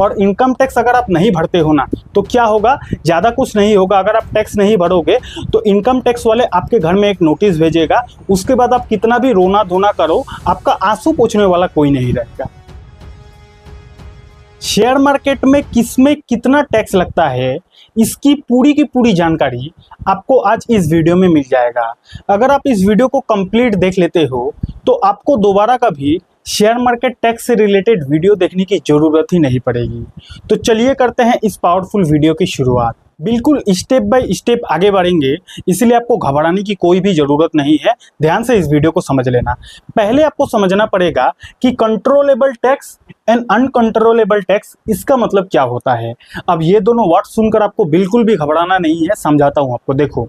और income tax अगर आप नहीं भरते हो ना तो क्या होगा, ज़्यादा कुछ नहीं होगा। अगर आप टैक्स नहीं भरोगे तो इनकम टैक्स वाले आपके घर में एक नोटिस भेजेगा, उसके बाद आप कितना भी रोना धोना करो, आपका आंसू पोंछने वाला कोई नहीं रहेगा। शेयर मार्केट में किसमें कितना टैक्स लगता है, इसकी पूरी की पूरी जानकारी आपको आज इस वीडियो में मिल जाएगा। अगर आप इस वीडियो को कंप्लीट देख लेते हो तो आपको दोबारा कभी शेयर मार्केट टैक्स से रिलेटेड वीडियो देखने की ज़रूरत ही नहीं पड़ेगी। तो चलिए करते हैं इस पावरफुल वीडियो की शुरुआत। बिल्कुल स्टेप बाय स्टेप आगे बढ़ेंगे, इसलिए आपको घबराने की कोई भी ज़रूरत नहीं है। ध्यान से इस वीडियो को समझ लेना। पहले आपको समझना पड़ेगा कि controllable tax and uncontrollable tax, इसका मतलब क्या होता है। अब ये दोनों वर्ड सुनकर आपको बिल्कुल भी घबराना नहीं है, समझाता हूँ आपको। देखो,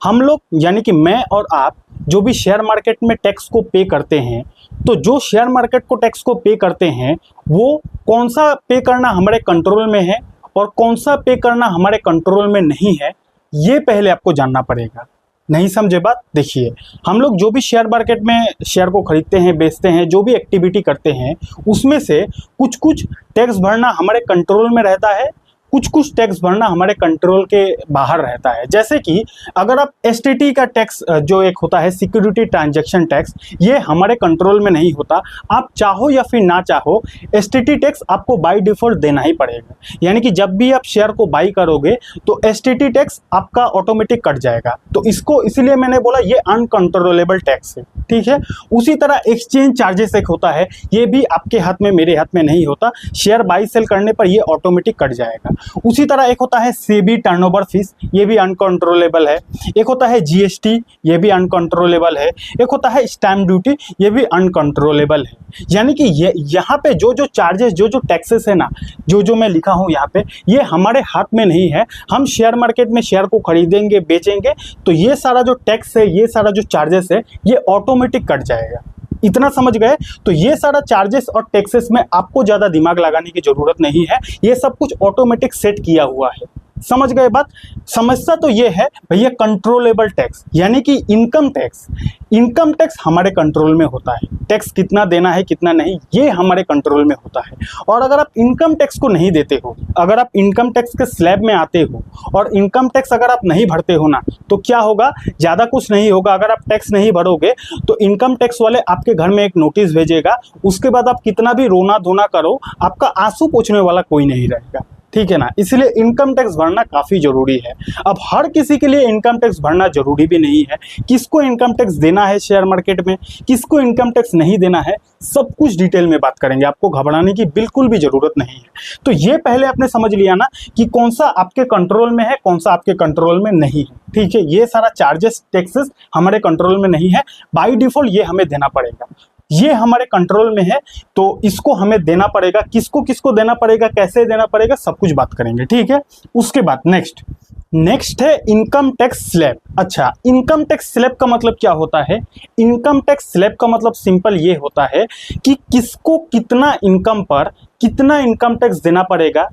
हम लोग यानी कि मैं और आप जो भी शेयर मार्केट में टैक्स को पे करते हैं, तो जो शेयर मार्केट को टैक्स को पे करते हैं वो कौन सा पे करना हमारे कंट्रोल में है और कौन सा पे करना हमारे कंट्रोल में नहीं है, ये पहले आपको जानना पड़ेगा। नहीं समझे बात? देखिए, हम लोग जो भी शेयर मार्केट में शेयर को खरीदते हैं, बेचते हैं, जो भी एक्टिविटी करते हैं, उसमें से कुछ कुछ टैक्स भरना हमारे कंट्रोल में रहता है, कुछ कुछ टैक्स भरना हमारे कंट्रोल के बाहर रहता है। जैसे कि अगर आप एसटीटी का टैक्स जो एक होता है सिक्योरिटी ट्रांजैक्शन टैक्स, ये हमारे कंट्रोल में नहीं होता। आप चाहो या फिर ना चाहो एसटीटी टैक्स आपको बाय डिफॉल्ट देना ही पड़ेगा। यानी कि जब भी आप शेयर को बाई करोगे तो एसटीटी टैक्स आपका ऑटोमेटिक कट जाएगा। तो इसको इसलिए मैंने बोला ये अनकंट्रोलेबल टैक्स है, ठीक है। उसी तरह एक्सचेंज चार्जेस एक होता है, ये भी आपके हाथ में मेरे हाथ में नहीं होता। शेयर बाई सेल करने पर ये ऑटोमेटिक कट जाएगा। उसी तरह एक होता है सेबी टर्नओवर फीस, ये भी अनकंट्रोलेबल है। एक होता है जीएसटी, ये भी अनकंट्रोलेबल है। एक होता है स्टैम्प ड्यूटी, ये भी अनकंट्रोलेबल है। यानी कि ये यहाँ पे जो जो चार्जेस, जो जो टैक्सेस है ना, जो जो मैं लिखा हूँ यहाँ पे, ये हमारे हाथ में नहीं है। हम शेयर मार्केट में शेयर को खरीदेंगे, बेचेंगे, तो ये सारा जो टैक्स है, ये सारा जो चार्जेस है, ये ऑटोमेटिक कट जाएगा। इतना समझ गए? तो ये सारा चार्जेस और टैक्सेस में आपको ज़्यादा दिमाग लगाने की ज़रूरत नहीं है, ये सब कुछ ऑटोमेटिक सेट किया हुआ है। समझ गए बात? समस्या तो ये है भैया कंट्रोलेबल टैक्स यानी कि इनकम टैक्स। इनकम टैक्स हमारे कंट्रोल में होता है, टैक्स कितना देना है कितना नहीं ये हमारे कंट्रोल में होता है। और अगर आप इनकम टैक्स को नहीं देते हो, अगर आप इनकम टैक्स के स्लैब में आते हो और इनकम टैक्स अगर आप नहीं भरते हो ना, तो क्या होगा, ज़्यादा कुछ नहीं होगा। अगर आप टैक्स नहीं भरोगे तो इनकम टैक्स वाले आपके घर में एक नोटिस भेजेगा, उसके बाद आप कितना भी रोना धोना करो, आपका आंसू पोंछने वाला कोई नहीं रहेगा, ठीक है ना। इसलिए इनकम टैक्स भरना काफ़ी ज़रूरी है। अब हर किसी के लिए इनकम टैक्स भरना ज़रूरी भी नहीं है। किसको इनकम टैक्स देना है शेयर मार्केट में, किसको इनकम टैक्स नहीं देना है, सब कुछ डिटेल में बात करेंगे। आपको घबराने की बिल्कुल भी ज़रूरत नहीं है। तो ये पहले आपने समझ लिया ना कि कौन सा आपके कंट्रोल में है, कौन सा आपके कंट्रोल में नहीं है, ठीक है। ये सारा चार्जेस टैक्सेस हमारे कंट्रोल में नहीं है, बाई डिफ़ॉल्ट ये हमें देना पड़ेगा। ये हमारे कंट्रोल में है तो इसको हमें देना पड़ेगा। किसको किसको देना पड़ेगा, कैसे देना पड़ेगा, सब कुछ बात करेंगे, ठीक है। उसके बाद नेक्स्ट है इनकम टैक्स स्लैब। अच्छा, इनकम टैक्स स्लैब का मतलब क्या होता है? इनकम टैक्स स्लैब का मतलब सिंपल ये होता है कि किसको कितना इनकम पर कितना इनकम टैक्स देना पड़ेगा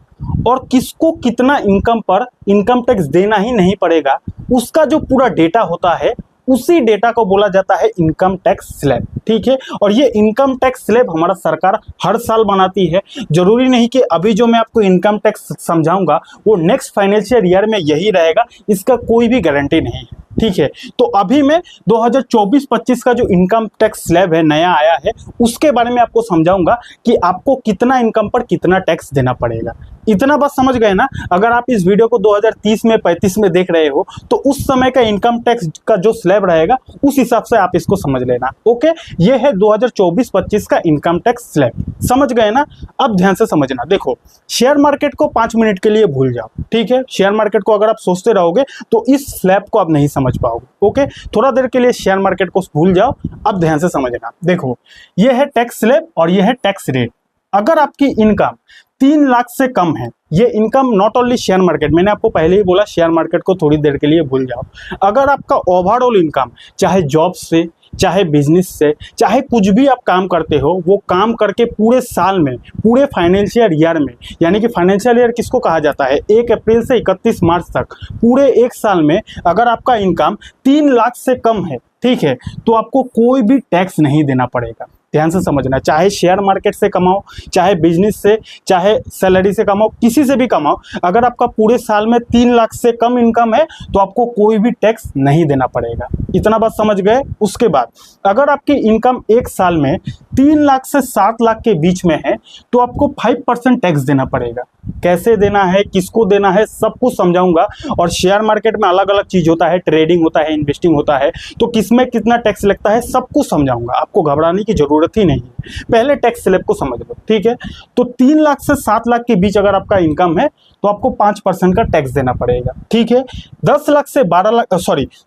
और किसको कितना इनकम पर इनकम टैक्स देना ही नहीं पड़ेगा, उसका जो पूरा डेटा होता है उसी डेटा को बोला जाता है इनकम टैक्स स्लैब, ठीक है। और ये इनकम टैक्स स्लैब हमारा सरकार हर साल बनाती है। जरूरी नहीं कि अभी जो मैं आपको इनकम टैक्स समझाऊंगा वो नेक्स्ट फाइनेंशियल ईयर में यही रहेगा, इसका कोई भी गारंटी नहीं है, ठीक है। तो अभी मैं 2024-25 का जो इनकम टैक्स स्लैब है नया आया है, उसके बारे में आपको समझाऊंगा कि आपको कितना इनकम पर कितना टैक्स देना पड़ेगा। इतना बस समझ गए ना। अगर आप इस वीडियो को 2030 में 35 में देख रहे हो तो उस समय का इनकम टैक्स का जो स्लैब रहेगा उस हिसाब से आप इसको समझ लेना, ओके। ये है 2024-25 का इनकम टैक्स स्लैब, समझ गए ना। अब ध्यान से समझना। देखो, शेयर मार्केट को 5 मिनट के लिए भूल जाओ, ठीक है। शेयर मार्केट को अगर आप सोचते रहोगे तो इस स्लैब को आप नहीं समझ पाओगे, ओके। थोड़ा देर के लिए शेयर मार्केट को भूल जाओ। अब ध्यान से समझना। देखो, ये है टैक्स स्लैब और ये है टैक्स रेट। अगर आपकी इनकम 3 लाख से कम है, ये income not only share market, मैंने आपको पहले ही बोला शेयर मार्केट को थोड़ी देर के लिए भूल जाओ। अगर आपका ओवरऑल इनकम चाहे जॉब से, चाहे बिजनेस से, चाहे कुछ भी आप काम करते हो, वो काम करके पूरे साल में, पूरे फाइनेंशियल ईयर में, यानी कि फाइनेंशियल ईयर किसको कहा जाता है, 1 अप्रैल से 31 मार्च तक, पूरे एक साल में अगर आपका इनकम 3 लाख से कम है, ठीक है, तो आपको कोई भी टैक्स नहीं देना पड़ेगा, ध्यान से समझना, चाहे शेयर मार्केट से कमाओ, चाहे बिजनेस से, चाहे सैलरी से कमाओ, किसी से भी कमाओ, अगर आपका पूरे साल में 3 लाख से कम इनकम है तो आपको कोई भी टैक्स नहीं देना पड़ेगा। इतना बात समझ गए। उसके बाद अगर आपकी इनकम एक साल में 3 लाख से 7 लाख के बीच में है तो आपको 5% टैक्स देना पड़ेगा। कैसे देना है, किसको देना है, सब कुछ समझाऊंगा। और शेयर मार्केट में अलग अलग चीज होता है, ट्रेडिंग होता है, इन्वेस्टिंग होता है, तो किसमें कितना टैक्स लगता है सब कुछ समझाऊंगा। आपको घबराने की जरूरत ही नहीं है, पहले टैक्स स्लैब को समझ लो, ठीक है। तो 3 लाख से 7 लाख के बीच अगर आपका इनकम है तो आपको 5% का टैक्स देना पड़ेगा, ठीक है। 10 लाख से 12 लाख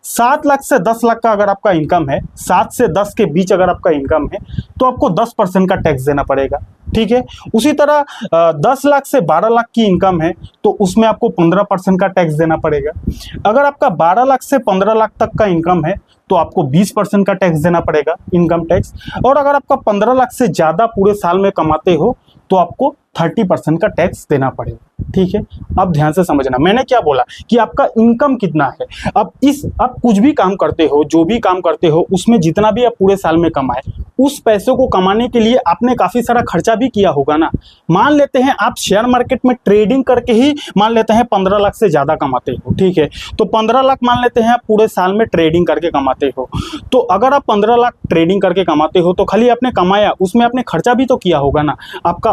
7 लाख से 10 लाख का अगर आपका इनकम है, 7 से 10 के बीच अगर आपका इनकम है तो आपको 10% का टैक्स देना पड़ेगा, ठीक है। उसी तरह 10 लाख से 12 लाख की इनकम है तो उसमें आपको 15% का टैक्स देना पड़ेगा। अगर आपका 12 लाख से 15 लाख तक का इनकम है तो आपको 20% का टैक्स देना पड़ेगा, इनकम टैक्स। और अगर आपका 15 लाख से ज़्यादा पूरे साल में कमाते हो तो आपको 30% का टैक्स देना पड़ेगा, ठीक है। अब ध्यान से समझना, मैंने क्या बोला कि आपका इनकम कितना है। आप कुछ भी काम करते हो, जो भी काम करते हो, उसमें जितना भी आप पूरे साल में कमाए, उस पैसों को कमाने के लिए आपने काफी सारा खर्चा भी किया होगा ना। मान लेते हैं आप शेयर मार्केट में ट्रेडिंग करके ही मान लेते हैं 15 लाख से ज्यादा कमाते हो, ठीक है। तो 15 लाख मान लेते हैं आप पूरे साल में ट्रेडिंग करके कमाते हो। तो अगर आप 15 लाख ट्रेडिंग करके कमाते हो तो खाली आपने कमाया, उसमें आपने खर्चा भी तो किया होगा ना। आपका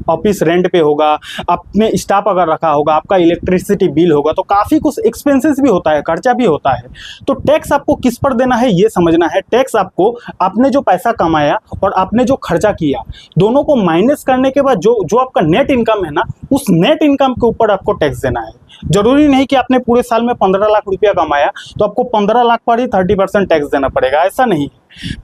ऑफिस रेंट पे होगा, आपने स्टाफ अगर रखा होगा, आपका इलेक्ट्रिसिटी बिल होगा, तो काफी कुछ एक्सपेंसेस भी होता है, खर्चा भी होता है। तो टैक्स आपको किस पर देना है ये समझना है। टैक्स आपको आपने जो पैसा कमाया और आपने जो खर्चा किया, दोनों को माइनस करने के बाद जो आपका नेट इनकम है ना, उस नेट इनकम के ऊपर आपको टैक्स देना है। जरूरी नहीं कि आपने पूरे साल में 15 लाख रुपया कमाया तो आपको 15 लाख पर ही 30% टैक्स देना पड़ेगा, ऐसा नहीं।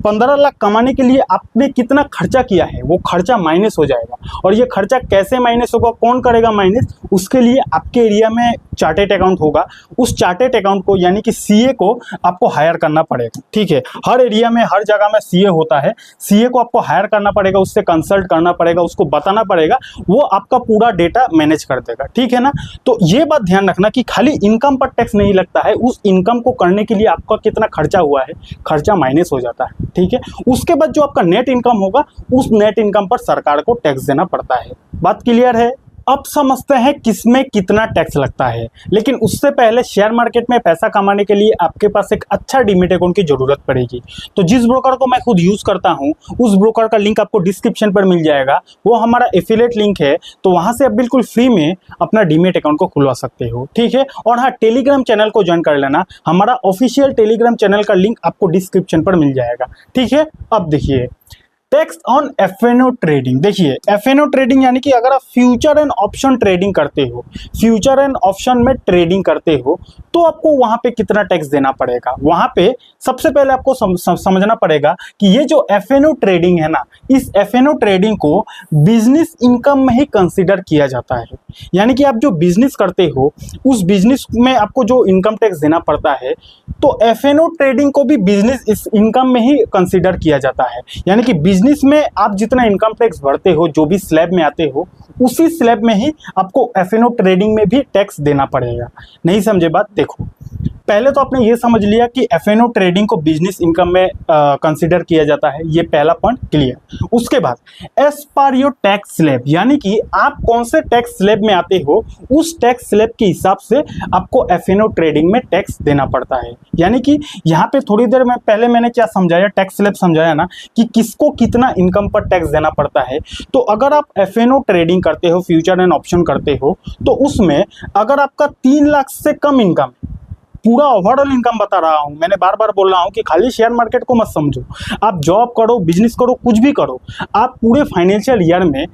15 लाख कमाने के लिए आपने कितना खर्चा किया है वो खर्चा माइनस हो जाएगा। और ये खर्चा कैसे माइनस होगा, कौन करेगा माइनस, उसके लिए आपके एरिया में चार्टेड अकाउंट होगा। उस चार्टेड अकाउंट को यानी कि सीए को आपको हायर करना पड़ेगा, ठीक है। हर एरिया में, हर जगह में सीए होता है, सीए को आपको हायर करना पड़ेगा, उससे कंसल्ट करना पड़ेगा, उसको बताना पड़ेगा, वो आपका पूरा डेटा मैनेज कर देगा, ठीक है ना। तो ये बात ध्यान रखना कि खाली इनकम पर टैक्स नहीं लगता है, उस इनकम को करने के लिए आपका कितना खर्चा हुआ है, खर्चा माइनस हो जाता है, ठीक है। उसके बाद जो आपका नेट इनकम होगा, उस नेट इनकम पर सरकार को टैक्स देना पड़ता है। बात क्लियर है। अब समझते हैं किसमें कितना टैक्स लगता है। लेकिन उससे पहले शेयर मार्केट में पैसा कमाने के लिए आपके पास एक अच्छा डीमैट अकाउंट की जरूरत पड़ेगी। तो जिस ब्रोकर को मैं खुद यूज करता हूं, उस ब्रोकर का लिंक आपको डिस्क्रिप्शन पर मिल जाएगा, वो हमारा एफिलिएट लिंक है। तो वहां से आप बिल्कुल फ्री में अपना डीमैट अकाउंट को खुलवा सकते हो, ठीक है। और हाँ, टेलीग्राम चैनल को ज्वाइन कर लेना, हमारा ऑफिशियल टेलीग्राम चैनल का लिंक आपको डिस्क्रिप्शन पर मिल जाएगा, ठीक है। अब देखिए टैक्स ऑन एफएनओ ट्रेडिंग। देखिए एफएनओ ट्रेडिंग यानी कि अगर आप फ्यूचर एंड ऑप्शन ट्रेडिंग करते हो, फ्यूचर एंड ऑप्शन में ट्रेडिंग करते हो, तो आपको वहां पे कितना टैक्स देना पड़ेगा। वहां पे सबसे पहले आपको समझना पड़ेगा कि ये जो एफएनओ ट्रेडिंग है ना, इस एफएनओ ट्रेडिंग को बिजनेस इनकम में ही कंसिडर किया जाता है। यानी कि आप जो बिजनेस करते हो, उस बिजनेस में आपको जो इनकम टैक्स देना पड़ता है, तो एफएनओ ट्रेडिंग को भी बिजनेस इस इनकम में ही कंसिडर किया जाता है। यानी कि बिजनेस में आप जितना इनकम टैक्स भरते हो, जो भी स्लैब में आते हो, उसी स्लैब में ही आपको एफएनओ ट्रेडिंग में भी टैक्स देना पड़ेगा। नहीं समझे बात? देखो पहले तो आपने ये समझ लिया कि एफएनओ ट्रेडिंग को बिजनेस इनकम में कंसीडर किया जाता है, ये पहला पॉइंट क्लियर। उसके बाद as per your tax slab, यानी कि आप कौन से टैक्स स्लैब में आते हो, उस टैक्स स्लैब के हिसाब से आपको एफएनओ ट्रेडिंग में टैक्स देना पड़ता है। यानी कि यहाँ पे थोड़ी देर में पहले मैंने क्या समझाया, टैक्स स्लैब समझाया ना, कि किसको कितना इनकम पर टैक्स देना पड़ता है। तो अगर आप एफएनओ ट्रेडिंग करते हो, फ्यूचर एंड ऑप्शन करते हो, तो उसमें अगर आपका 3 लाख से कम इनकम, पूरा ओवरऑल इनकम बता रहा हूं, मैंने बार बार बोल रहा हूं कि खाली शेयर मार्केट को मत समझो, आप जॉब करो, बिजनेस करो, कुछ भी करो, आप पूरे फाइनेंशियल ईयर में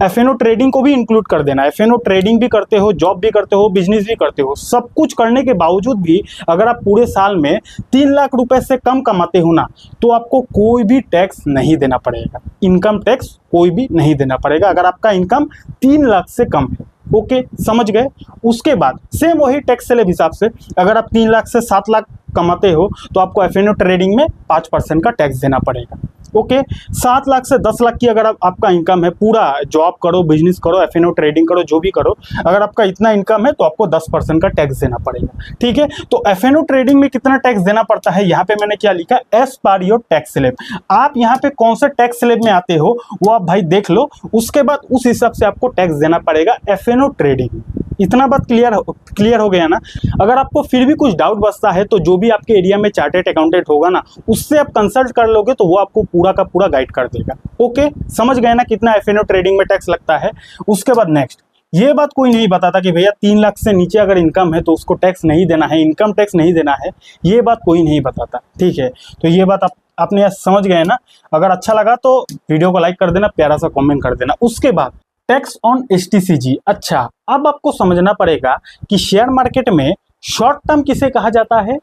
एफएनओ ट्रेडिंग को भी इंक्लूड कर देना। एफएनओ ट्रेडिंग भी करते हो, जॉब भी करते हो, बिजनेस भी करते हो, सब कुछ करने के बावजूद भी अगर आप पूरे साल में 3 लाख रुपए से कम कमाते हो ना, तो आपको कोई भी टैक्स नहीं देना पड़ेगा, इनकम टैक्स कोई भी नहीं देना पड़ेगा अगर आपका इनकम 3 लाख से कम है। ओके, समझ गए। उसके बाद सेम वही टैक्स स्लैब हिसाब से अगर आप 3 लाख से 7 लाख कमाते हो, तो आपको एफएनओ ट्रेडिंग में 5% का टैक्स देना पड़ेगा। ओके, 7 लाख से 10 लाख की अगर आपका इनकम है, पूरा जॉब करो, बिजनेस करो, एफएनओ ट्रेडिंग करो, जो भी करो, अगर आपका इतना इनकम है तो आपको 10% का टैक्स देना पड़ेगा। ठीक है, तो एफएनओ ट्रेडिंग में कितना टैक्स देना पड़ता है, यहाँ पे मैंने क्या लिखा, as per your tax slab. आप यहाँ पे कौन से टैक्स स्लैब में आते हो वो आप भाई देख लो, उसके बाद उस हिसाब से आपको टैक्स देना पड़ेगा एफएनओ ट्रेडिंग। इतना बात क्लियर हो गया ना। अगर आपको फिर भी कुछ डाउट बचता है तो जो भी आपके एरिया में चार्टेड अकाउंटेंट होगा ना, उससे आप कंसल्ट कर लोगे तो वो आपको पूरा का पूरा गाइड कर देगा। ओके, समझ गए ना कितना एफएनओ ट्रेडिंग में टैक्स लगता है। उसके बाद नेक्स्ट, ये बात कोई नहीं बताता कि भैया 3 लाख से नीचे अगर इनकम है तो उसको टैक्स नहीं देना है, इनकम टैक्स नहीं देना है, ये बात कोई नहीं बताता। ठीक है, तो ये बात आपने समझ गए ना। अगर अच्छा लगा तो वीडियो को लाइक कर देना, प्यारा सा कमेंट कर देना। उसके बाद टैक्स ऑन एसटीसीजी। अच्छा, अब आपको समझना पड़ेगा कि शेयर मार्केट में शॉर्ट टर्म किसे कहा जाता है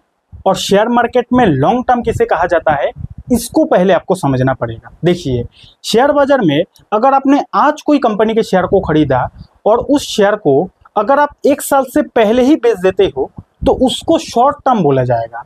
और शेयर मार्केट में लॉन्ग टर्म किसे कहा जाता है, इसको पहले आपको समझना पड़ेगा। देखिए, शेयर बाजार में अगर आपने आज कोई कंपनी के शेयर को खरीदा और उस शेयर को अगर आप 1 साल से पहले ही बेच देते हो तो उसको शॉर्ट टर्म बोला जाएगा,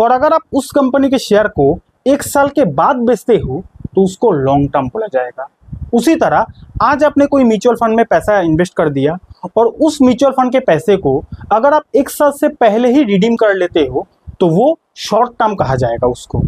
और अगर आप उस कंपनी के शेयर को 1 साल के बाद बेचते हो तो उसको लॉन्ग टर्म बोला जाएगा। उसी तरह आज आपने कोई म्यूचुअल फंड में पैसा इन्वेस्ट कर दिया और उस म्यूचुअल फंड के पैसे को अगर आप 1 साल से पहले ही रिडीम कर लेते हो तो वो शॉर्ट टर्म कहा जाएगा उसको।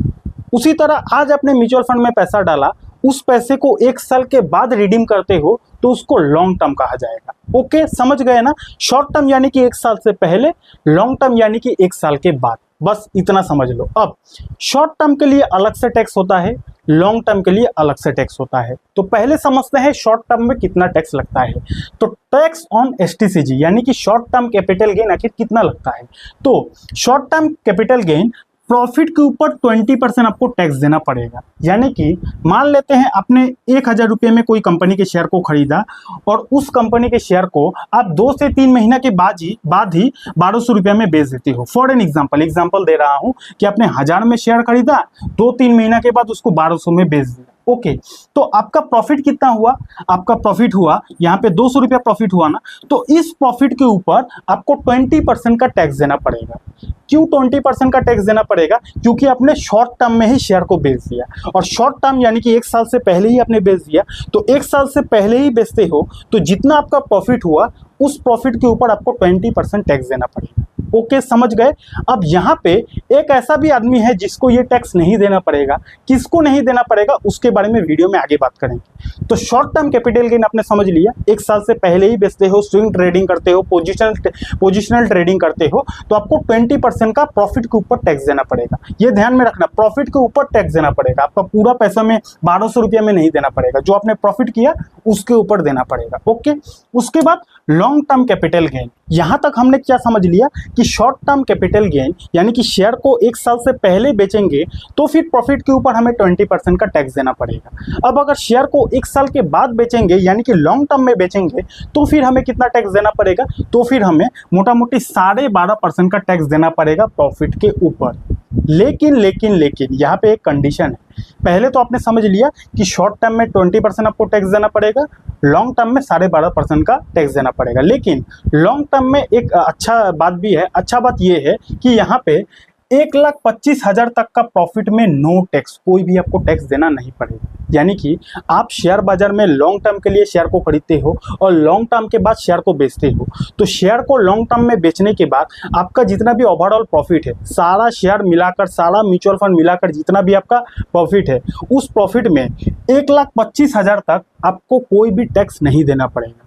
उसी तरह आज आपने म्यूचुअल फंड में पैसा डाला, उस पैसे को 1 साल के बाद रिडीम करते हो तो उसको लॉन्ग टर्म कहा जाएगा। ओके, समझ गए ना। शॉर्ट टर्म यानी कि 1 साल से पहले, लॉन्ग टर्म यानी कि 1 साल के बाद, बस इतना समझ लो। अब शॉर्ट टर्म के लिए अलग से टैक्स होता है, लॉन्ग टर्म के लिए अलग से टैक्स होता है। तो पहले समझते हैं शॉर्ट टर्म में कितना टैक्स लगता है। तो टैक्स ऑन एसटीसीजी यानी कि शॉर्ट टर्म कैपिटल गेन आखिर कितना लगता है। तो short term capital gain profit के ऊपर 20% आपको टैक्स देना पड़ेगा। यानी कि मान लेते हैं आपने 1000 रुपये में कोई कंपनी के शेयर को खरीदा और उस कंपनी के शेयर को आप 2 से 3 महीना के बाद ही 1200 रुपये में बेच देते हो। फॉर एन एग्जाम्पल दे रहा हूं कि आपने 1000 में शेयर खरीदा, 2-3 महीना के बाद उसको 1200 में बेच दिया। ओके, तो आपका प्रॉफिट कितना हुआ, आपका प्रॉफिट हुआ यहाँ पे 200 रुपया प्रॉफिट हुआ ना, तो इस प्रॉफिट के ऊपर आपको 20% का टैक्स देना पड़ेगा। क्यों 20% का टैक्स देना पड़ेगा? क्योंकि आपने शॉर्ट टर्म में ही शेयर को बेच दिया, और शॉर्ट टर्म यानी कि 1 साल से पहले ही आपने बेच दिया। तो 1 साल से पहले ही बेचते हो तो जितना आपका प्रॉफिट हुआ उस प्रॉफिट के ऊपर आपको 20% टैक्स देना पड़ेगा। ओके, समझ गए। अब यहाँ पे एक ऐसा भी आदमी है जिसको ये टैक्स नहीं देना पड़ेगा। किसको नहीं देना पड़ेगा उसके बारे में वीडियो में आगे बात करेंगे। तो शॉर्ट टर्म कैपिटल गेन आपने समझ लिया, 1 साल से पहले ही बेचते हो, स्विंग ट्रेडिंग करते हो, पोजिशनल ट्रेडिंग करते हो, तो आपको 20% का प्रॉफिट के ऊपर टैक्स देना पड़ेगा। ये ध्यान में रखना, प्रॉफिट के ऊपर टैक्स देना पड़ेगा। आपका पूरा पैसा में 1200 रुपये में नहीं देना पड़ेगा, जो आपने प्रॉफिट किया उसके ऊपर देना पड़ेगा। ओके, उसके बाद लॉन्ग टर्म कैपिटल गेन। यहां तक हमने क्या समझ लिया कि शॉर्ट टर्म कैपिटल गेन यानी कि शेयर को 1 साल से पहले बेचेंगे तो फिर प्रॉफिट के ऊपर हमें 20% का टैक्स देना पड़ेगा। अब अगर शेयर को 1 साल के बाद बेचेंगे यानी कि लॉन्ग टर्म में बेचेंगे तो फिर हमें कितना टैक्स देना पड़ेगा? तो फिर हमें मोटा मोटी 12.5% का टैक्स देना पड़ेगा प्रॉफिट के ऊपर। लेकिन यहाँ पे एक कंडीशन है। पहले तो आपने समझ लिया कि शॉर्ट टर्म में 20% आपको टैक्स देना पड़ेगा, लॉन्ग टर्म में 12.5% का टैक्स देना पड़ेगा। लेकिन लॉन्ग टर्म में एक अच्छा बात भी है। अच्छा बात ये है कि यहाँ पे 1,25,000 तक का प्रॉफिट में नो टैक्स, कोई भी आपको टैक्स देना नहीं पड़ेगा। यानी कि आप शेयर बाजार में लॉन्ग टर्म के लिए शेयर को खरीदते हो और लॉन्ग टर्म के बाद शेयर को बेचते हो, तो शेयर को लॉन्ग टर्म में बेचने के बाद आपका जितना भी ओवरऑल प्रॉफिट है, सारा शेयर मिलाकर, सारा म्यूचुअल फंड मिलाकर जितना भी आपका प्रॉफिट है, उस प्रॉफिट में 1,25,000 तक आपको कोई भी टैक्स नहीं देना पड़ेगा।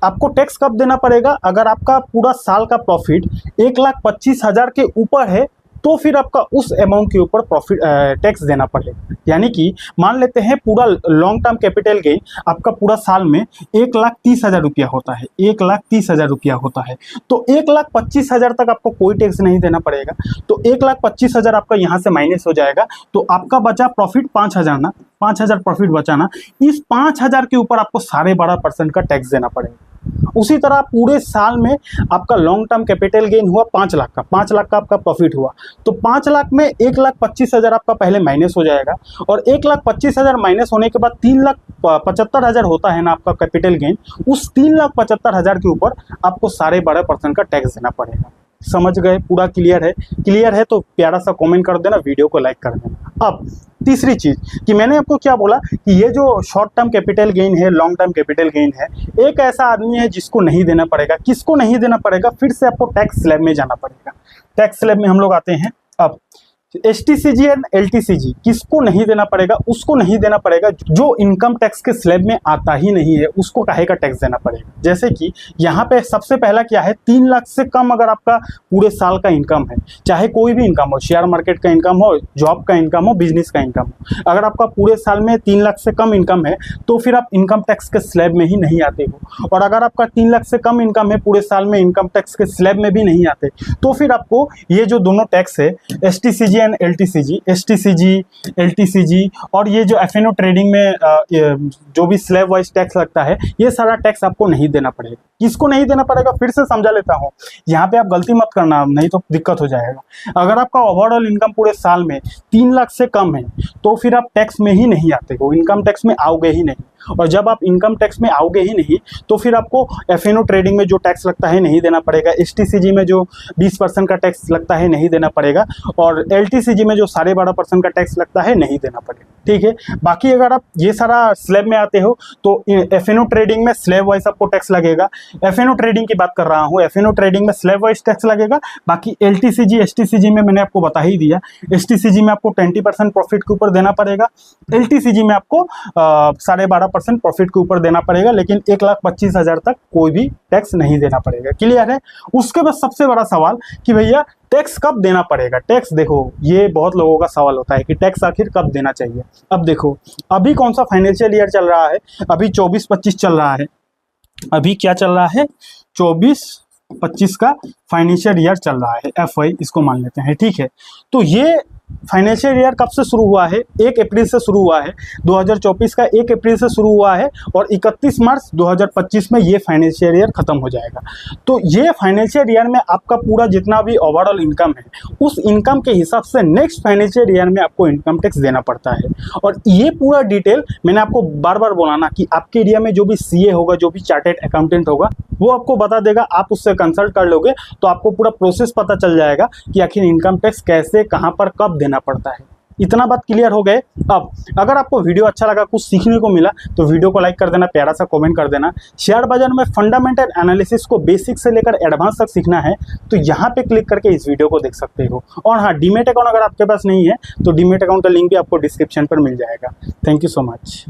आपको टैक्स कब देना पड़ेगा? अगर आपका पूरा साल का प्रॉफिट 1,25,000 के ऊपर है तो फिर आपका उस अमाउंट के ऊपर प्रॉफिट टैक्स देना पड़ेगा। यानी कि मान लेते हैं पूरा लॉन्ग टर्म कैपिटल गेन आपका पूरा साल में 1,30,000 रुपया होता है, 1,30,000 रुपया होता है, तो 1,25,000 तक आपको कोई टैक्स नहीं देना पड़ेगा। तो 1,25,000 आपका यहाँ से माइनस हो जाएगा, तो आपका बचा प्रॉफिट 5,000 ना, 5,000 प्रॉफिट बचा ना, इस 5,000 के ऊपर आपको 12.5% का टैक्स देना पड़ेगा। उसी तरह पूरे साल में आपका लॉन्ग टर्म कैपिटल गेन हुआ 5 लाख का, 5 लाख का आपका प्रॉफिट हुआ, तो 5 लाख में 1,25,000 आपका पहले माइनस हो जाएगा, और 1,25,000 माइनस होने के बाद 3,75,000 होता है ना आपका कैपिटल गेन, उस 3,75,000 के ऊपर आपको 12.5% का टैक्स देना पड़ेगा। समझ गए, पूरा क्लियर है? क्लियर है तो प्यारा सा कमेंट कर देना, वीडियो को लाइक कर देना। अब तीसरी चीज़ कि मैंने आपको क्या बोला कि ये जो शॉर्ट टर्म कैपिटल गेन है, लॉन्ग टर्म कैपिटल गेन है, एक ऐसा आदमी है जिसको नहीं देना पड़ेगा। किसको नहीं देना पड़ेगा? फिर से आपको टैक्स स्लैब में जाना पड़ेगा। टैक्स स्लैब में हम लोग आते हैं। अब STCG एंड LTCG किसको नहीं देना पड़ेगा? उसको नहीं देना पड़ेगा जो इनकम टैक्स के स्लैब में आता ही नहीं है, उसको काहे का टैक्स देना पड़ेगा। जैसे कि यहाँ पे सबसे पहला क्या है, 3 लाख से कम अगर आपका पूरे साल का इनकम है, चाहे कोई भी इनकम हो, शेयर मार्केट का इनकम हो, जॉब का इनकम हो, बिजनेस का इनकम हो, अगर आपका पूरे साल में 3 लाख से कम इनकम है तो फिर आप इनकम टैक्स के स्लैब में ही नहीं आते हो। और अगर आपका 3 लाख से कम इनकम है, पूरे साल में इनकम टैक्स के स्लैब में भी नहीं आते, तो फिर आपको ये जो दोनों टैक्स है, STCG and LTCG, STCG, LTCG और ये जो FNO ट्रेडिंग में जो भी स्लैब वाइज टैक्स लगता है, ये सारा टैक्स आपको नहीं देना पड़ेगा। किसको नहीं देना पड़ेगा? फिर से समझा लेता हूँ, यहाँ पे आप गलती मत करना, नहीं तो दिक्कत हो जाएगा। अगर आपका ओवरऑल इनकम पूरे साल में 3 लाख से कम है तो फिर आप टैक्स में ही नहीं आते हो, इनकम टैक्स में आओगे ही नहीं। और जब आप इनकम टैक्स में आओगे ही नहीं तो फिर आपको FNO ट्रेडिंग में जो टैक्स लगता है नहीं देना पड़ेगा, STCG में जो 20% का टैक्स लगता है नहीं देना पड़ेगा, और LTCG में जो 12.5% का टैक्स लगता है नहीं देना पड़ेगा। ठीक है। बाकी अगर आप ये सारा स्लैब में आते हो तो FNO ट्रेडिंग में स्लैब वाइज आपको टैक्स लगेगा। FNO ट्रेडिंग की बात कर रहा हूँ, FNO ट्रेडिंग में स्लैब वाइज टैक्स लगेगा। बाकी LTCG, STCG में मैंने आपको बता ही दिया, STCG में आपको 20% प्रॉफिट के ऊपर देना पड़ेगा, LTCG में आपको 12.5% प्रॉफिट के ऊपर देना पड़ेगा, लेकिन 1,25,000 तक कोई भी टैक्स नहीं देना पड़ेगा। क्लियर है? उसके बाद सबसे बड़ा सवाल कि भैया टैक्स कब देना पड़ेगा। टैक्स देखो, ये बहुत लोगों का सवाल होता है कि टैक्स आखिर कब देना चाहिए। अब देखो, अभी कौन सा फाइनेंशियल ईयर चल रहा है? अभी 24-25 चल रहा है। अभी क्या चल रहा है? 24-25 का फाइनेंशियल ईयर चल रहा है, FY इसको मान लेते हैं। ठीक है। तो ये फाइनेंशियल ईयर कब से शुरू हुआ है? 1 अप्रैल से शुरू हुआ है। 2024 का 1 अप्रैल से शुरू हुआ है और 31 मार्च 2025 में ये फाइनेंशियल ईयर खत्म हो जाएगा। तो ये फाइनेंशियल ईयर में आपका पूरा जितना भी ओवरऑल इनकम है, उस इनकम के हिसाब से नेक्स्ट फाइनेंशियल ईयर में आपको इनकम टैक्स देना पड़ता है। और ये पूरा डिटेल मैंने आपको बार बार बोला ना कि आपके एरिया में जो भी CA होगा, जो भी चार्टेड अकाउंटेंट होगा, वो आपको बता देगा। आप उससे कंसल्ट कर लोगे तो आपको पूरा प्रोसेस पता चल जाएगा कि आखिर इनकम टैक्स कैसे, कहाँ पर, कब देना पड़ता है। इतना बात क्लियर हो गए। अब अगर आपको वीडियो अच्छा लगा, कुछ सीखने को मिला, तो वीडियो को लाइक कर देना, प्यारा सा कमेंट कर देना। शेयर बाजार में फंडामेंटल एनालिसिस को बेसिक से लेकर एडवांस तक सीखना है तो यहाँ पे क्लिक करके इस वीडियो को देख सकते हो। और हाँ, डीमेट अकाउंट अगर आपके पास नहीं है तो डीमेट अकाउंट का लिंक भी आपको डिस्क्रिप्शन पर मिल जाएगा। Thank you so much.